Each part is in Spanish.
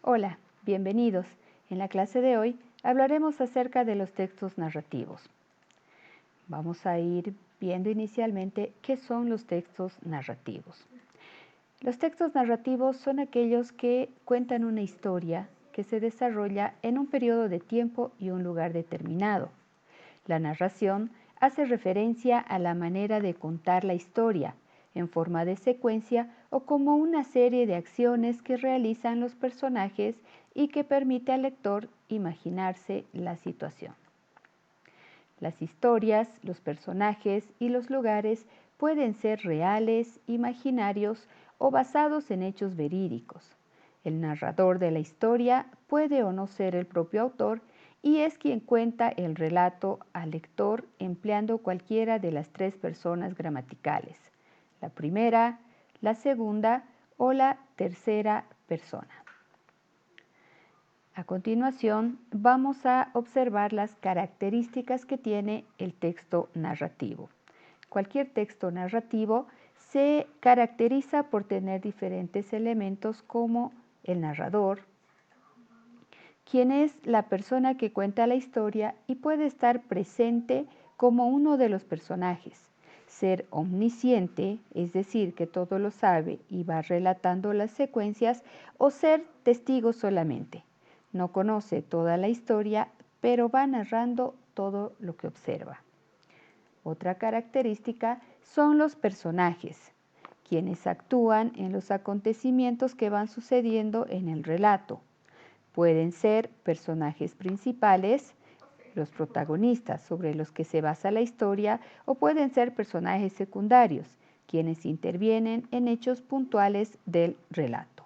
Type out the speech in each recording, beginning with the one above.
Hola, bienvenidos. En la clase de hoy hablaremos acerca de los textos narrativos. Vamos a ir viendo inicialmente qué son los textos narrativos. Los textos narrativos son aquellos que cuentan una historia que se desarrolla en un periodo de tiempo y un lugar determinado. La narración hace referencia a la manera de contar la historia, en forma de secuencia o como una serie de acciones que realizan los personajes y que permite al lector imaginarse la situación. Las historias, los personajes y los lugares pueden ser reales, imaginarios o basados en hechos verídicos. El narrador de la historia puede o no ser el propio autor y es quien cuenta el relato al lector empleando cualquiera de las tres personas gramaticales, la primera, la segunda o la tercera persona. A continuación, vamos a observar las características que tiene el texto narrativo. Cualquier texto narrativo se caracteriza por tener diferentes elementos como el narrador, quien es la persona que cuenta la historia y puede estar presente como uno de los personajes, ser omnisciente, es decir, que todo lo sabe y va relatando las secuencias, o ser testigo solamente. No conoce toda la historia, pero va narrando todo lo que observa. Otra característica son los personajes, quienes actúan en los acontecimientos que van sucediendo en el relato. Pueden ser personajes principales, los protagonistas sobre los que se basa la historia, o pueden ser personajes secundarios, quienes intervienen en hechos puntuales del relato.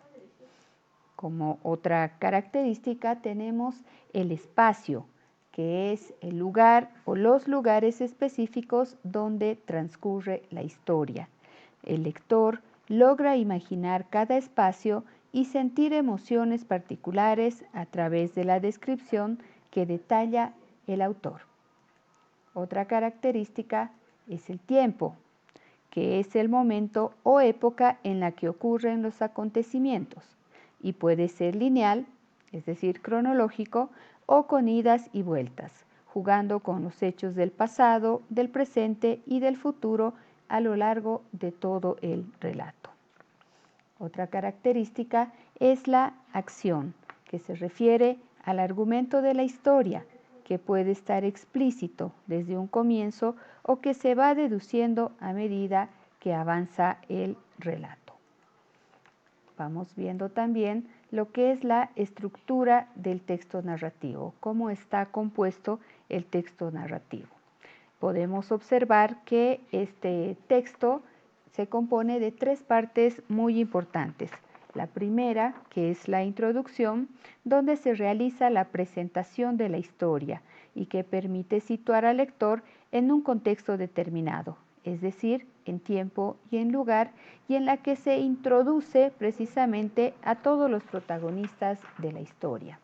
Como otra característica tenemos el espacio, que es el lugar o los lugares específicos donde transcurre la historia. El lector logra imaginar cada espacio y sentir emociones particulares a través de la descripción que detalla el autor. Otra característica es el tiempo, que es el momento o época en la que ocurren los acontecimientos, y puede ser lineal, es decir, cronológico, o con idas y vueltas, jugando con los hechos del pasado, del presente y del futuro a lo largo de todo el relato. Otra característica es la acción, que se refiere al argumento de la historia, que puede estar explícito desde un comienzo o que se va deduciendo a medida que avanza el relato. Vamos viendo también lo que es la estructura del texto narrativo, cómo está compuesto el texto narrativo. Podemos observar que este texto se compone de tres partes muy importantes. La primera, que es la introducción, donde se realiza la presentación de la historia y que permite situar al lector en un contexto determinado, es decir, en tiempo y en lugar, y en la que se introduce precisamente a todos los protagonistas de la historia.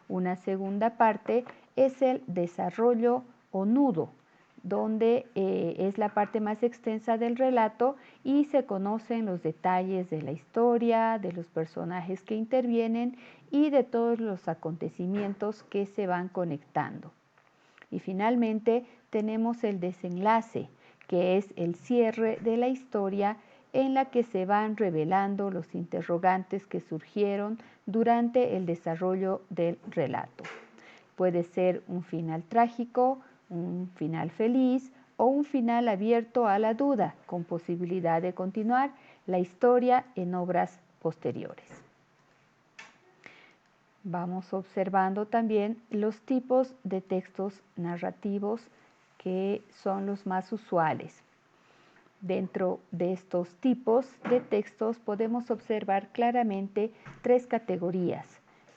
Una segunda parte es el desarrollo o nudo, donde es la parte más extensa del relato y se conocen los detalles de la historia, de los personajes que intervienen y de todos los acontecimientos que se van conectando. Y finalmente tenemos el desenlace, que es el cierre de la historia en la que se van revelando los interrogantes que surgieron durante el desarrollo del relato. Puede ser un final trágico, un final feliz o un final abierto a la duda, con posibilidad de continuar la historia en obras posteriores. Vamos observando también los tipos de textos narrativos que son los más usuales. Dentro de estos tipos de textos podemos observar claramente tres categorías: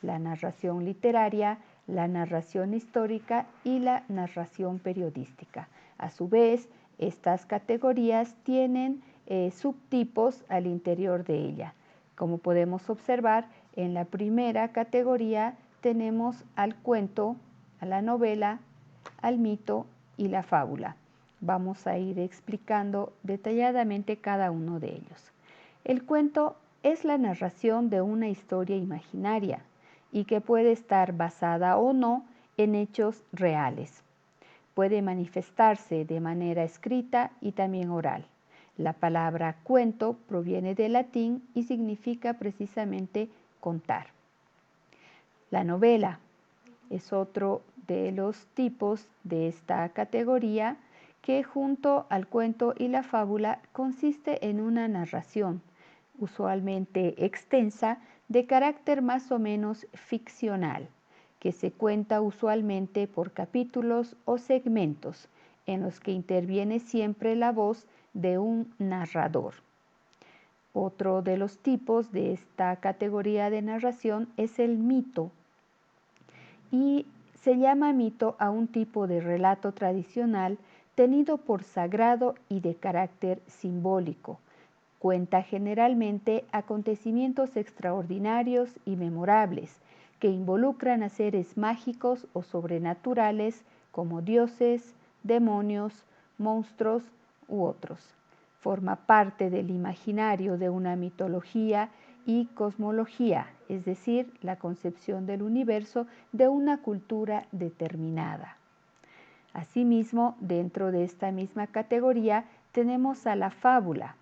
la narración literaria, la narración histórica y la narración periodística. A su vez, estas categorías tienen subtipos al interior de ella. Como podemos observar, en la primera categoría tenemos al cuento, a la novela, al mito y la fábula. Vamos a ir explicando detalladamente cada uno de ellos. El cuento es la narración de una historia imaginaria y que puede estar basada o no en hechos reales. Puede manifestarse de manera escrita y también oral. La palabra cuento proviene del latín y significa precisamente contar. La novela es otro de los tipos de esta categoría que junto al cuento y la fábula consiste en una narración, usualmente extensa, de carácter más o menos ficcional, que se cuenta usualmente por capítulos o segmentos, en los que interviene siempre la voz de un narrador. Otro de los tipos de esta categoría de narración es el mito, y se llama mito a un tipo de relato tradicional tenido por sagrado y de carácter simbólico. Cuenta generalmente acontecimientos extraordinarios y memorables que involucran a seres mágicos o sobrenaturales como dioses, demonios, monstruos u otros. Forma parte del imaginario de una mitología y cosmología, es decir, la concepción del universo de una cultura determinada. Asimismo, dentro de esta misma categoría tenemos a la fábula,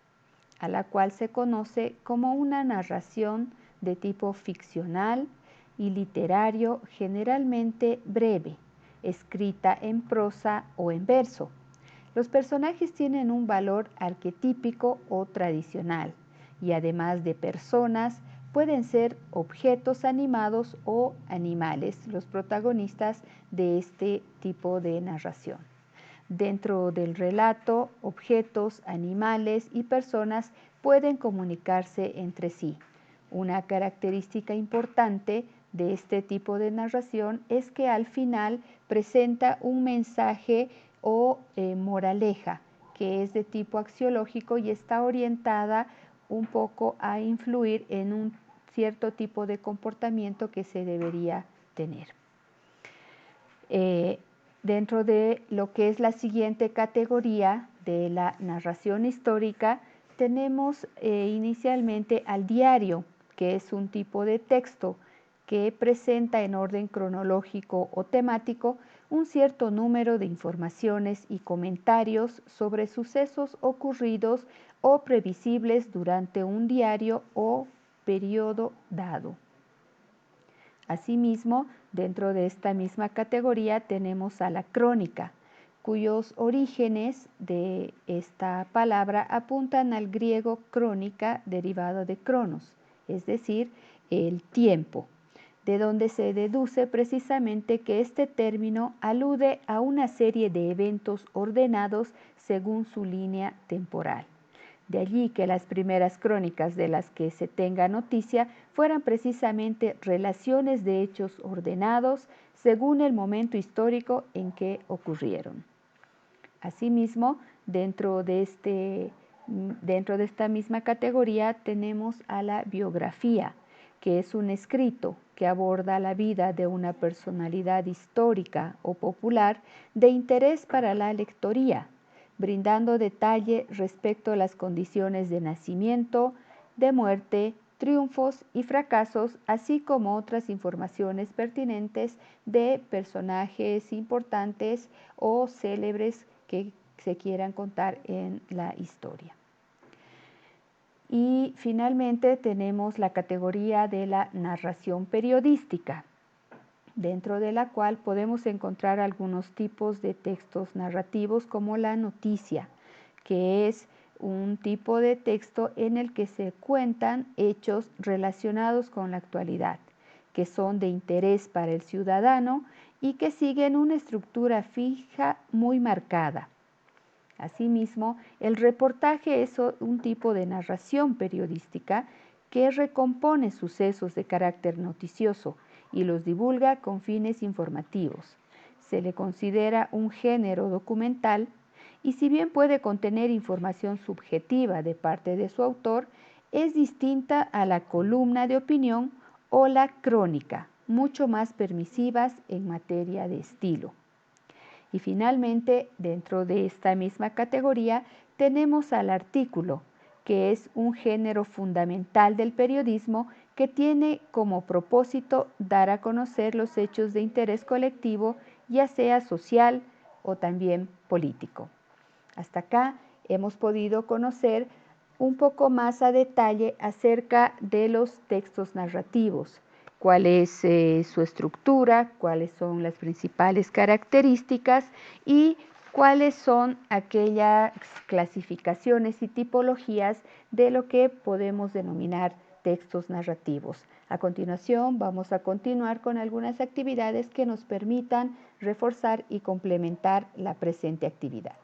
a la cual se conoce como una narración de tipo ficcional y literario, generalmente breve, escrita en prosa o en verso. Los personajes tienen un valor arquetípico o tradicional y además de personas, pueden ser objetos animados o animales los protagonistas de este tipo de narración. Dentro del relato, objetos, animales y personas pueden comunicarse entre sí. Una característica importante de este tipo de narración es que al final presenta un mensaje o moraleja, que es de tipo axiológico y está orientada un poco a influir en un cierto tipo de comportamiento que se debería tener. Dentro de lo que es la siguiente categoría de la narración histórica, tenemos inicialmente al diario, que es un tipo de texto que presenta en orden cronológico o temático un cierto número de informaciones y comentarios sobre sucesos ocurridos o previsibles durante un diario o periodo dado. Asimismo, dentro de esta misma categoría tenemos a la crónica, cuyos orígenes de esta palabra apuntan al griego crónica derivado de cronos, es decir, el tiempo, de donde se deduce precisamente que este término alude a una serie de eventos ordenados según su línea temporal. De allí que las primeras crónicas de las que se tenga noticia fueran precisamente relaciones de hechos ordenados según el momento histórico en que ocurrieron. Asimismo, dentro de esta misma categoría tenemos a la biografía, que es un escrito que aborda la vida de una personalidad histórica o popular de interés para la lectoría, brindando detalle respecto a las condiciones de nacimiento, de muerte, triunfos y fracasos, así como otras informaciones pertinentes de personajes importantes o célebres que se quieran contar en la historia. Y finalmente tenemos la categoría de la narración periodística, dentro de la cual podemos encontrar algunos tipos de textos narrativos como la noticia, que es un tipo de texto en el que se cuentan hechos relacionados con la actualidad, que son de interés para el ciudadano y que siguen una estructura fija muy marcada. Asimismo, el reportaje es un tipo de narración periodística que recompone sucesos de carácter noticioso y los divulga con fines informativos. Se le considera un género documental y si bien puede contener información subjetiva de parte de su autor, es distinta a la columna de opinión o la crónica, mucho más permisivas en materia de estilo. Y finalmente, dentro de esta misma categoría, tenemos al artículo, que es un género fundamental del periodismo que tiene como propósito dar a conocer los hechos de interés colectivo, ya sea social o también político. Hasta acá hemos podido conocer un poco más a detalle acerca de los textos narrativos, cuál es su estructura, cuáles son las principales características y cuáles son aquellas clasificaciones y tipologías de lo que podemos denominar textos narrativos. A continuación, vamos a continuar con algunas actividades que nos permitan reforzar y complementar la presente actividad.